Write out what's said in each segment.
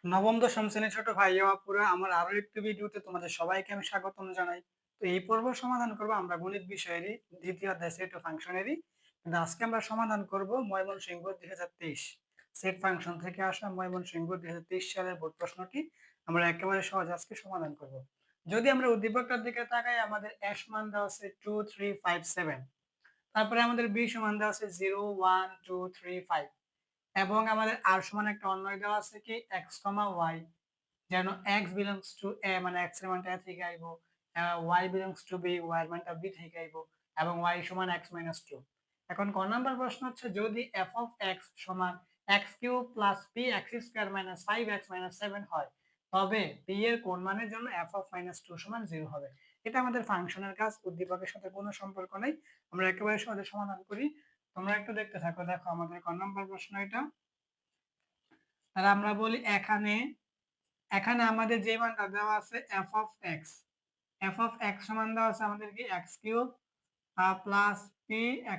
নবম দশম শ্রেণীর ছোট ভাই ও আপুরা, আমার আরো একটি ভিডিওতে তোমাদের সবাইকে আমি স্বাগতম জানাই। তো এই পর্ব সমাধান করব আমরা গণিত বিষয়েরই দ্বিতীয় অধ্যায় সেট ও ফাংশনেরই। কিন্তু আজকে আমরা সমাধান করব ময়মনসিংহ 2023 সেট ফাংশন থেকে আসা ময়মনসিংহ 2023 সালের বোর্ড প্রশ্নটি আমরা একেবারে সহজ আজকে সমাধান করব। যদি আমরা উদ্দীপকটার দিকে তাকাই, আমাদের a সমান দেওয়া আছে 2 3 5 7, তারপরে আমাদের b সমান দেওয়া আছে 0 1 2 3 5, এবং আমাদের r সমান একটা অন্যয় দেওয়া আছে কি x, y, যেন x belongs to a মানে x এর মানটা a থেকে আইব, y belongs to b y এর মানটা b থেকে আইব, এবং y সমান x minus 2। এখন ক নাম্বার প্রশ্ন হচ্ছে, যদি f of x সমান x cube plus p x square minus 5x minus 7 হয়, তবে p এর কোন মানের জন্য f of minus 2 সমান 0 হবে। এটা আমাদের ফাংশনের কাজ, উদ্দীপকের সাথে কোনো সম্পর্ক নাই। আমরা একেবারে সহজে সমাধান করি, তোমরা একটু দেখতে থাকো। দেখো আমাদের ক নাম্বার প্রশ্ন এটা। তাহলে আমরা বলি এখানে এখানে আমাদের যে মানটা দেওয়া আছে f of x, f of x সমান দেওয়া আছে আমাদের কি x cube plus p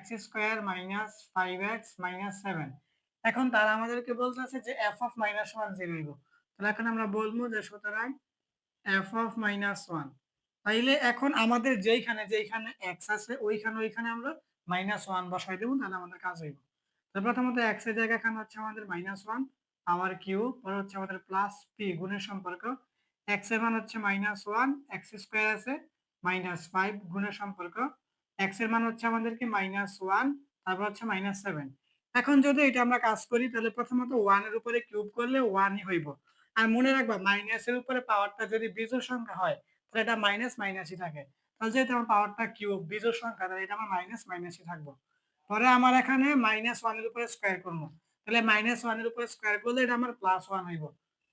x square minus 5x minus 7। এখন তারা আমাদেরকে বলতেছে যে f of মাইনাস 1 0 হইব। তাহলে এখন আমরা বলবো যে সুতরাং f of মাইনাস 1, তাইলে এখন আমাদের যেইখানে x আছে ওইখানে আমরা মাইনাস 1 বসাই দেবো, তাহলে আমাদের কাজ হইব। তো প্রথমত x এর জায়গা এখানে হচ্ছে আমাদের মাইনাস 1 আবার কিউব, পরে হচ্ছে আমাদের প্লাস p গুণের সম্পর্ক, x এর মান হচ্ছে মাইনাস 1, x স্কয়ার আছে মাইনাস 5 গুণের সম্পর্ক, x এর মান হচ্ছে আমাদের কি মাইনাস 1, তারপর হচ্ছে মাইনাস 7। এখন যদি এটা আমরা কাজ করি, তাহলে প্রথমত 1 এর উপরে কিউব করলে 1 ই হইব। আর মনে রাখবা, মাইনাসের উপরে পাওয়ারটা যদি বিজোড় সংখ্যা হয়, তাহলে এটা মাইনাস মাইনাসই থাকে। তাহলে যেহেতু আমার পাওয়ারটা কিউব বিজোড় সংখ্যা, তাহলে এটা আমার মাইনাস মাইনাসই থাকবো। পরে আমার এখানে মাইনাস 1 এর উপরে স্কয়ার করবো, তাহলে মাইনাস 1 এর উপরে স্কয়ার করলে এটা আমার প্লাস 1 হইব।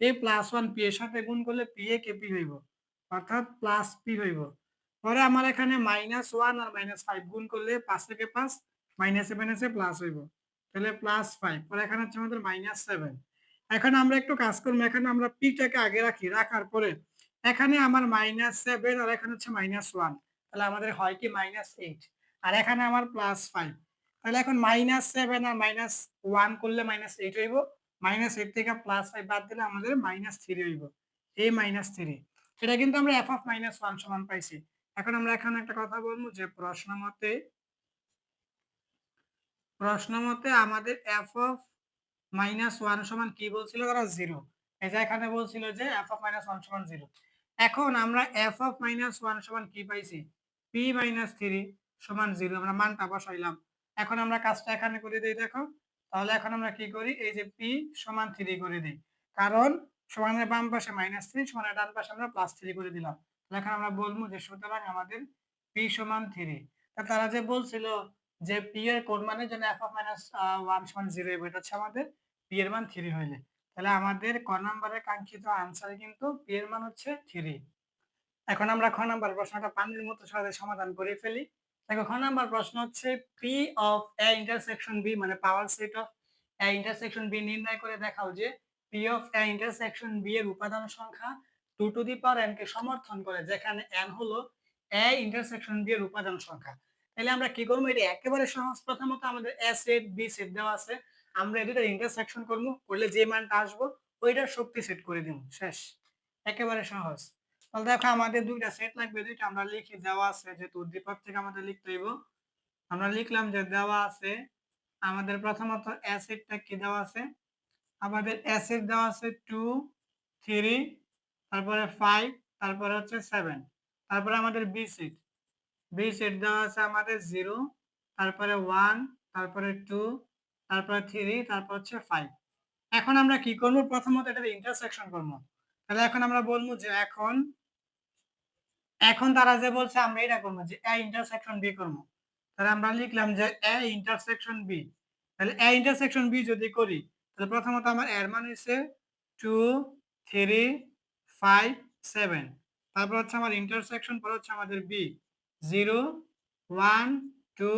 এই প্লাস 1 পি এর সাথে গুণ করলে পি এ কে পি হইব, অর্থাৎ প্লাস পি হইব। পরে আমার এখানে মাইনাস 1 আর মাইনাস 5 গুণ করলে 5 থেকে 5 মাইনাসে মাইনাসে প্লাস হইব, তাহলে প্লাস 5। পরে এখানে হচ্ছে আমাদের মাইনাস 7। এখন আমরা একটু কাজ করবো, এখানে আমরা পিটাকে আগে রাখি, রাখার পরে এখানে আমার মাইনাস 7 আর এখানে হচ্ছে মাইনাস 1, তাহলে আমাদের হয় কি মাইনাস 8, আর এখানে আমার প্লাস 5। তাহলে এখন মাইনাস 7 আর মাইনাস 1 করলে মাইনাস 8 হইব, মাইনাস 8 থেকে প্লাস 5 বাদ দিলে আমাদের মাইনাস 3 হইব, এই মাইনাস 3। এটা কিন্তু আমরা f অফ মাইনাস 1 সমান পাইছি। এখন আমরা এখানে একটা কথা বলবো যে প্রশ্ন মতে আমাদের f অফ মাইনাস 1 সমান কি বলছিল তারা, 0। এই যে এখানে বলছিল যে f অফ মাইনাস 1 সমান 0। এখন আমরা f অফ মাইনাস 1 সমান কি পাইছি, p মাইনাস 3 সমান 0, আমরা মানটা বসাইলাম। এখন আমরা কাজটা এখানে করে দেই, দেখো। তাহলে এখন আমরা কি করি, এই যে p সমান 3 করে দিই, কারণ সমানের বাম পাশে মাইনাস 3, সমানের ডান পাশে আমরা প্লাস 3 করে দিলাম। তাহলে এখন আমরা বলবো যে সুতরাং আমাদের p সমান 3। তারা যে বলছিল যে p এর কোন মানের জন্য f অফ মাইনাস 1 সমান 0 হবে, এটা হচ্ছে আমাদের p এর মান 3 হইলে। তাহলে আমাদের ক নম্বরের কাঙ্ক্ষিত আনসার কিন্তু p এর মান হচ্ছে 3। এখন আমরা খ নাম্বার প্রশ্নটা পানির মতো সহজে সমাধান করে ফেলি। দেখো খ নাম্বার প্রশ্ন হচ্ছে, p of a intersection b মানে power set of a intersection b নির্ণয় করে দেখাও যে p of a intersection b এর উপাদান সংখ্যা 2 টু দি পাওয়ার n কে সমর্থন করে, যেখানে n হলো a ইন্টারসেকশন b এর উপাদান সংখ্যা। তাহলে আমরা কি করব, এটা একেবারে সহজ। প্রথমত আমাদের a সেট b সেট দেওয়া আছে, আমরা এই দুটোর ইন্টারসেকশন করব, করলে যে মানটা আসবো ওইটার শক্তি সেট করে দিব, শেষ। একেবারে সহজ। তাহলে দেখো আমাদের দুইটা সেট লাগবে, দুইটা আমরা লিখে দেওয়া আছে, যেহেতু উদ্দীপক থেকে আমাদের লিখতে হইব। আমরা লিখলাম যে দেওয়া আছে আমাদের প্রথমত অ্যাসিডটা কি দেওয়া আছে, আমাদের অ্যাসিড দেওয়া আছে 2 3, তারপরে 5, তারপরে হচ্ছে 7। তারপরে আমাদের বি সেট দেওয়া আছে আমাদের 0, তারপরে 1, তারপরে 2, তারপরে 3, তারপর হচ্ছে 5। এখন আমরা কি করব, প্রথমত এটার ইন্টারসেকশন করব। তাহলে এখন আমরা বলবো যে এখন তারা যে বলছে আমরা এটা করবো যে a ইন্টারসেকশন b করবো। তাহলে আমরা লিখলাম যে a ইন্টারসেকশন b। তাহলে a ইন্টারসেকশন b যদি করি, তাহলে প্রথমত আমার এর মান হচ্ছে 2 3 5 7, তারপর হচ্ছে আমার ইন্টারসেকশন, পর হচ্ছে আমাদের b 0 1 2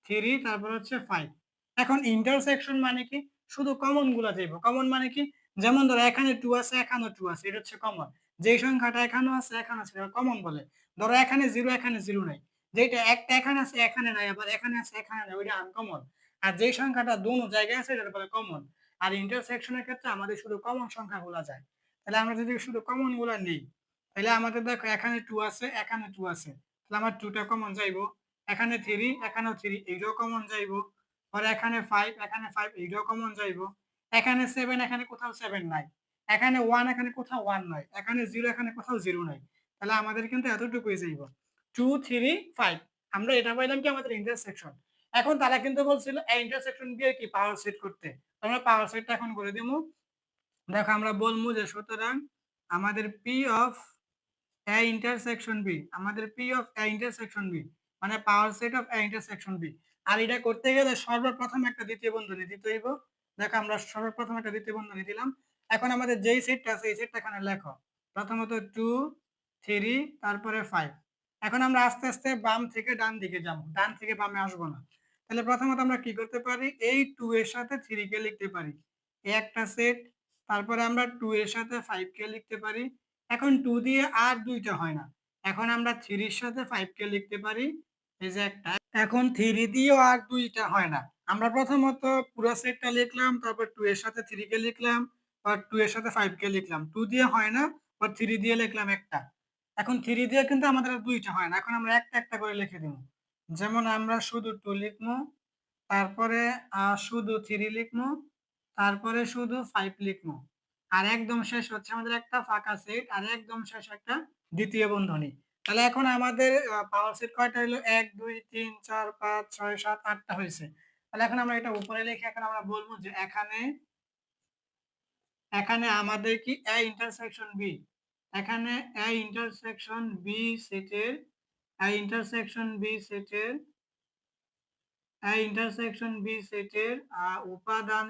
3, তারপর হচ্ছে 5। এখন ইন্টারসেকশন মানে কি, শুধু কমন গুলা যাইব। কমন মানে কি, যেমন ধরো এখানে 2 আছে, এখানেও 2 আছে, এটা হচ্ছে কমন। যেই সংখ্যাটা এখানেও আছে এখানে আছে, এটা কমন বলে। ধরো এখানে 0 এখানে 0 নাই, যেটা একটা এখানে আছে এখানে নাই, আবার এখানে আছে এখানে নাই, ওইটা আনকমন। আর যেই সংখ্যাটা দোনো জায়গায় আছে এটা বলে কমন। আর ইন্টারসেকশনের ক্ষেত্রে আমাদের শুধু কমন সংখ্যাগুলো যায়। তাহলে আমরা যদি শুধু কমন গুলা নিই, তাহলে আমাদের দেখো এখানে 2 আছে, এখানে 2 আছে, তাহলে আমার 2 টা কমন যাইবো। এখানে 3, এখানেও 3, এইটাও কমন যাইবো। পরে এখানে 5, এখানে 5, এইটাও কমন যাইবো। এখানে 7, এখানে কোথাও 7 নাই। এখানে 1, এখানে কোথাও 1 নাই। এখানে 0, এখানে কোথাও 0 নাই। তাহলে আমাদের কিন্তু এতটুকুই যাইবো। 2, 3, 5। আমরা এটা পাইলাম কি আমাদের ইন্টারসেকশন। এখন তারা কিন্তু বলছিল এই ইন্টারসেকশন দিয়ে কি পাওয়ার সেট করতে। আমরা পাওয়ার সেটটা এখন করে দিমু। দেখো আমরা বলবো যে সুতরাং আমাদের P of A intersection B, আমাদের P of A intersection B মানে power set of A intersection B. আর এটা করতে গেলে সর্বপ্রথম একটা দ্বিতীয় বন্ধনী দিতে হইব। দেখো আমরা সর্বপ্রথম একটা দ্বিতীয় বন্ধনী দিলাম। এখন আমাদের যেই সেটটা আছে এই সেটটা এখানে লেখো। প্রথমত 2, 3, তারপরে 5। এখন আমরা আস্তে আস্তে বাম থেকে ডান দিকে যাব, ডান থেকে বামে আসবো না। তাহলে প্রথমত আমরা কি করতে পারি, এই 2 এর সাথে 3 কে লিখতে পারি, এই একটা সেট। তারপরে আমরা 2 এর সাথে 5 কে লিখতে পারি। এখন 2 দিয়ে আর দুইটা হয় না। এখন আমরা 3 এর সাথে 5 কে লিখতে পারি, এই যে একটা। এখন 3 দিয়েও আর দুইটা হয় না। আমরা প্রথমত পুরো সেটটা লিখলাম, তারপর 2 এর সাথে 3 কে লিখলাম, আর 2 এর সাথে 5 কে লিখলাম। 2 দিয়ে হয় না, আর 3 দিয়ে লিখলাম একটা। এখন 3 দিয়ে কিন্তু আমাদের আর দুইটা হয় না। এখন আমরা একটা একটা করে লিখে দিব। যেমন আমরা শুধু 2 লিখবো, তারপরে শুধু 3 লিখবো, তারপরে শুধু 5 লিখবো। আর একদম শেষ হচ্ছে আমাদের একটা ফাঁকা সেট, আর একদম শেষ একটা দ্বিতীয় বন্ধনী। তাহলে এখন আমাদের পাওয়ার সেট কয়টা হলো, 1, 2, 3, 4, 5, 6, 7, 8টা হয়েছে। তাহলে এখন আমরা এটা উপরে লিখে এখন আমরা বলবো যে এখানে এখানে আমাদের কি এ ইন্টারসেকশন বি, এখানে এ ইন্টারসেকশন বি সেটের, এ ইন্টারসেকশন বি সেটের, এ ইন্টারসেকশন বি সেটের উপাদান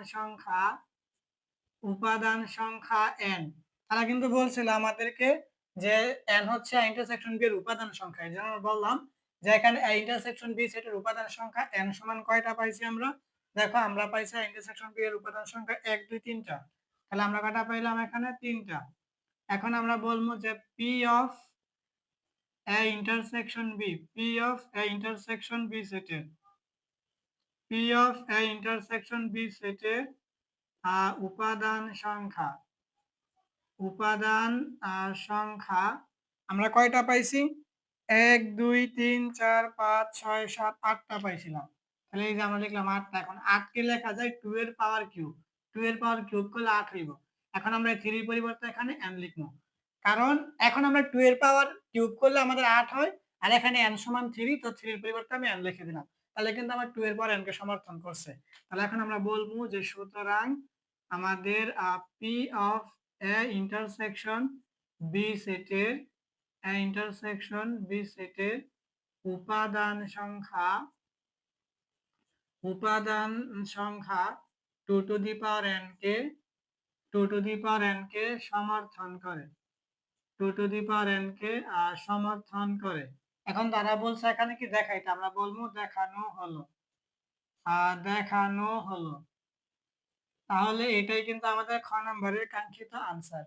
সংখ্যা n। তারা কিন্তু বলছিল আমাদেরকে যে n হচ্ছে ইন্টারসেকশন বি এর উপাদান সংখ্যা। এই জন্য আমরা বললাম যে এখানে ইন্টারসেকশন বি সেটের উপাদান সংখ্যা n সমান কয়টা পাইছি আমরা। দেখো আমরা পাইছি ইন্টারসেকশন বি এর উপাদান সংখ্যা 1, 2, 3টা। তাহলে আমরা কয়টা পাইলাম এখানে 3টা। এখন আমরা বলবো যে P of A intersection B, P of A intersection B সেটের, P of A intersection B সেটের উপাদান সংখ্যা, উপাদান সংখ্যা আমরা কয়টা পাইছি, 1, 2, 3, 4, 5, 6, 7, 8টা পাইছিলাম। তাহলে এই যে আমরা লিখলাম 8টা। এখন 8 কে লেখা যায় 2 এর পাওয়ার কিউব, 2 এর পাওয়ার কিউব করলে 8 হইব। এখন আমরা 3 এর পরিবর্তে এখানে n লিখবো, কারণ এখন আমরা 2 এর পাওয়ার কিউব করলে আমাদের 8 হয়, আর এখানে n সমান 3, তো 3 এর পরিবর্তে আমি n লিখে দিলাম। তাহলে কিন্তু আমার 2 এর পাওয়ার n কে সমর্থন করছে। তাহলে এখন আমরা বলবো যে সুতরাং আমাদের P of A intersection B সেটের, এ ইন্টারসেকশন বি সেটের উপাদান সংখ্যা, উপাদান সংখ্যা 2 to the power n K, 2 to the power n কে সমর্থন করে, 2 টু দি পাওয়ার n কে সমর্থন করে। এখন তারা বলছে এখানে কি দেখাইতে, আমরা বলবো দেখানো হলো, দেখানো হলো। তাহলে এটাই কিন্তু আমাদের খ নম্বরের কাঙ্ক্ষিত আনসার।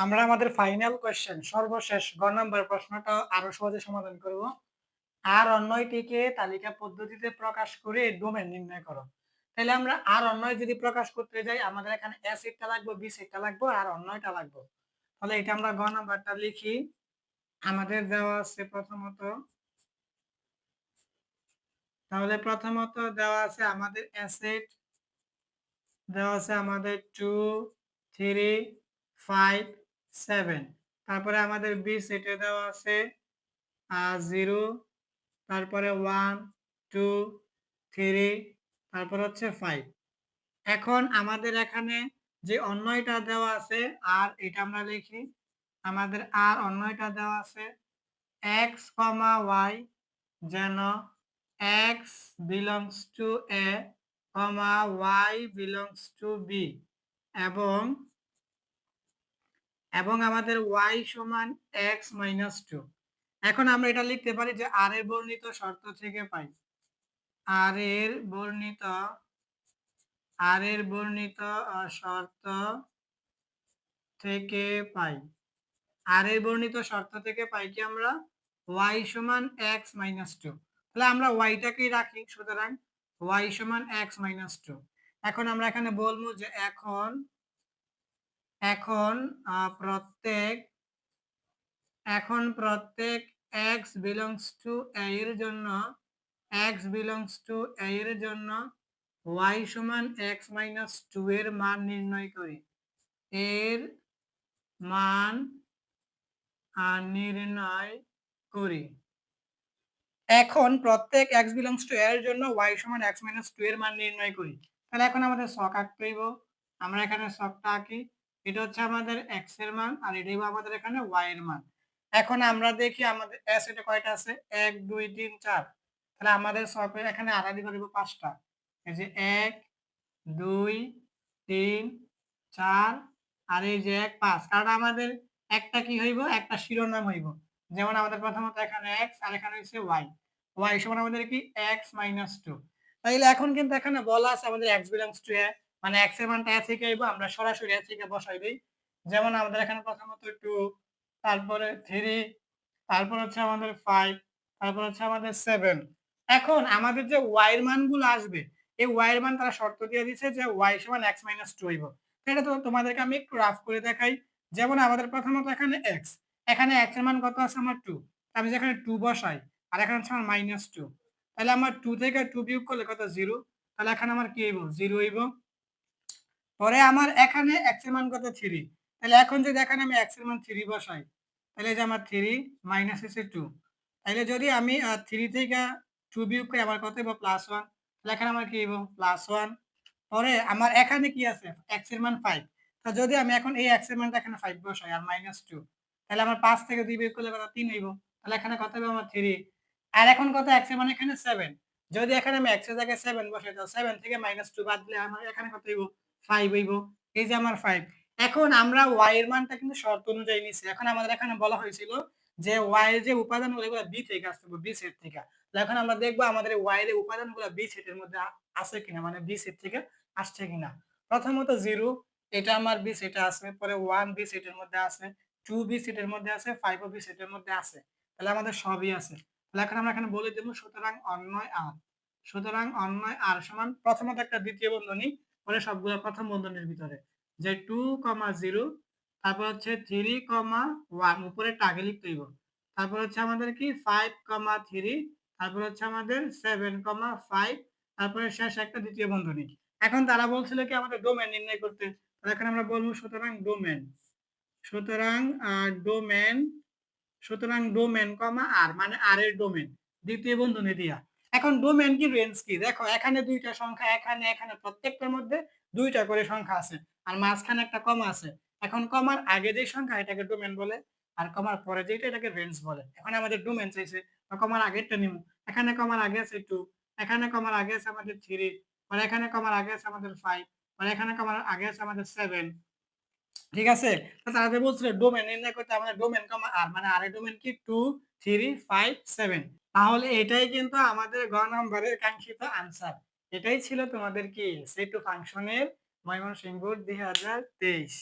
আমরা আমাদের ফাইনাল কোয়েশ্চেন সর্বশেষ গ নাম্বার প্রশ্নটা আরো সহজে সমাধান করব। আর অন্যটিকে তালিকা পদ্ধতিতে প্রকাশ করে ডোমেন নির্ণয় করো। তাহলে আমরা আর অন্যয় যদি প্রকাশ করতে যাই আমাদের এখানে এ সেটটা লাগবে, বি সেটটা লাগবে, আর অন্যটা লাগবে। তাহলে এটা আমরা গ নাম্বারটা লিখি। আমাদের দেওয়া আছে প্রথমত, তাহলে প্রথমত দেওয়া আছে আমাদের এ সেট, দেওয়া আছে আমাদের 2, 3, 5, 7। তারপরে আমাদের বি সেটে দেওয়া আছে 0, তারপরে 1, 2, 3, তারপর হচ্ছে 5। এখন আমাদের এখানে যে অন্যয়টা দেওয়া আছে আর এটা আমরা লিখি, আমাদের আর অন্যয়টা দেওয়া আছে x, y, যেন x belongs to a, y belongs to b, এবং আমাদের y সমান x minus 2। এখন আমরা এটা লিখতে পারি যে আর এর বর্ণিত শর্ত থেকে পাই, আর এর বর্ণিত শর্ত থেকে পাই, আর এর বর্ণিত শর্ত থেকে পাই কি আমরা y সমান x minus 2। তাহলে আমরা y টাকেই রাখি, সুতরাং y সমান x minus 2। এখন আমরা এখানে বলবো যে এখন এখন প্রত্যেক x belongs to a এর জন্য y সমান x minus 2 এর মান নির্ণয় করি। এর মান নির্ণয় করি। এখন প্রত্যেক x belongs to a এর জন্য y সমান x minus 2 এর মান নির্ণয় করি। তাহলে এখন আমাদের ছক আঁকতে হইব। আমরা এখানে ছকটা আঁকি। এটা হচ্ছে আমাদের x এর মান আর এটা হইব আমাদের এখানে y এর মান। এখন আমরা দেখি আমাদের s এটা কয়টা আছে? 1 2 3 4। তাহলে আমাদের ছকে এখানে আড়াআড়ি করে দিব 5টা। এই যে 1 2 3 4 আর এই যে 1 5। কারণ আমাদের একটা কি হইব? একটা শিরোনাম হইব। যেমন আমাদের প্রথমত এখানে x আর এখানে হচ্ছে y। y সমান আমাদের কি x minus 2। তাইলে এখন কিন্তু এখানে বলা আছে আমাদের x belongs to a, মানে x এর মানটা a থেকে আইবো, আমরা সরাসরি a থেকে বসাই দেই। যেমন আমাদের এখানে প্রথমত 2, তারপরে 3, তারপর হচ্ছে আমাদের 5, তারপর হচ্ছে আমাদের 7। এখন আমাদের যে y এর মানগুলো আসবে, এই y এর মান তারা শর্ত দিয়ে দিছে যে y সমান x minus 2 হইব। এটা তো তোমাদেরকে আমি একটু রাফ করে দেখাই। যেমন আমাদের প্রথমত এখানে x, এখানে x এর মান কত আছে আমার 2। আমি যেখানে 2 বসাই আর এখানে হচ্ছে আমার -2, তাহলে আমার 2 থেকে 2 বিয়োগ করলে কত? 0। তাহলে এখানে আমার কি হইব? 0 হইব। পরে আমার এখানে x এর মান কত? 3। তাহলে এখন যদি এখানে আমি x এর মান 3 বসাই, তাহলে যে আমার 3 মাইনাস হচ্ছে 2। তাহলে যদি আমি 3 থেকে 2 বিয়োগ করি আমার কত হইব? +1। তাহলে এখানে আমার কি হইব? +1। পরে আমার এখানে কি আছে? x এর মান 5। তো যদি আমি এখন এই x এর মানটা এখানে 5 বসাই আর -2, তাহলে আমার 5 থেকে 2 বিয়োগ করলে কত? 3 হইব। তাহলে এখানে কত হবে? আমার 3। আর এখন কত? x এর মান এখানে 7। যদি এখানে আমি x এর জায়গায় 7 বসাই, তাহলে 7 থেকে -2 বাদ দিলে আমার এখানে কত হইব? 5 হইব। এই যে আমার 5। এখন আমরা y এর মানটা কিন্তু শর্ত অনুযায়ী নিছি। এখন আমাদের এখানে বলা হয়েছিল যে y এর যে উপাদানগুলো এগুলো b থেকে আসতে হবে, b সেট থেকে। এখন আমরা দেখব আমাদের y এর উপাদানগুলো b সেটের মধ্যে আছে কিনা, মানে b সেট থেকে আসছে কিনা। প্রথমত 0, এটা আমার b সেটে আছে। পরে 1 b সেটের মধ্যে আছে, 2 b সেটের মধ্যে আছে, 5 ও b সেটের মধ্যে আছে। তাহলে আমাদের সবই আছে। তাহলে এখন আমরা এখানে বলে দেব সুতরাং অন্বয় r। সুতরাং অন্বয় r সমান প্রথমত একটা দ্বিতীয় বন্ধনী, পরে সবগুলো প্রথম বন্ধনীর ভিতরে, যে 2, 0, তারপর হচ্ছে 3, 1 উপরে আগে লিখতে হইব। তারপর হচ্ছে আমাদের কি 5, 3, তারপর হচ্ছে আমাদের 7, 5, তারপরে শেষ একটা দ্বিতীয় বন্ধনী। এখন তারা বলছিল কি আমাদের ডোমেন নির্ণয় করতে। তাহলে এখন আমরা বলবো সুতরাং ডোমেন। সুতরাং ডোমেন সুতরাং ডোমেন আর, মানে আর এর ডোমেন দ্বিতীয় বন্ধনী দিয়া। এখন ডোমেন কি রেঞ্জ কি? দেখো এখানে দুইটা সংখ্যা, এখানে এখানে প্রত্যেকটার মধ্যে দুইটা করে সংখ্যা আছে আর মাঝখানে একটা কমা আছে। এখন কমার আগে যে সংখ্যা এটাকে ডোমেন বলে, আর কমার পরে যেটা এটাকে রেঞ্জ বলে। এখন আমাদের ডোমেন চাইছে, কমার আগেরটা নিব। এখানে কমার আগে আছে 2, এখানে কমার আগে আছে আমাদের 3, মানে এখানে কমার আগে আছে আমাদের 5, মানে এখানে কমার আগে আছে আমাদের 7। ঠিক আছে? তো তারা যে বলছিল ডোমেন নির্ণয় করতে, আমাদের ডোমেন আর, মানে আর এর ডোমেন কি 2, 3, 5, 7। তাহলে এটাই কিন্তু আমাদের গ নম্বরের কাঙ্ক্ষিত আনসার। এটাই ছিল তোমাদের কি সেট টু ফাংশনের ময়মনসিংহ বোর্ড 2023।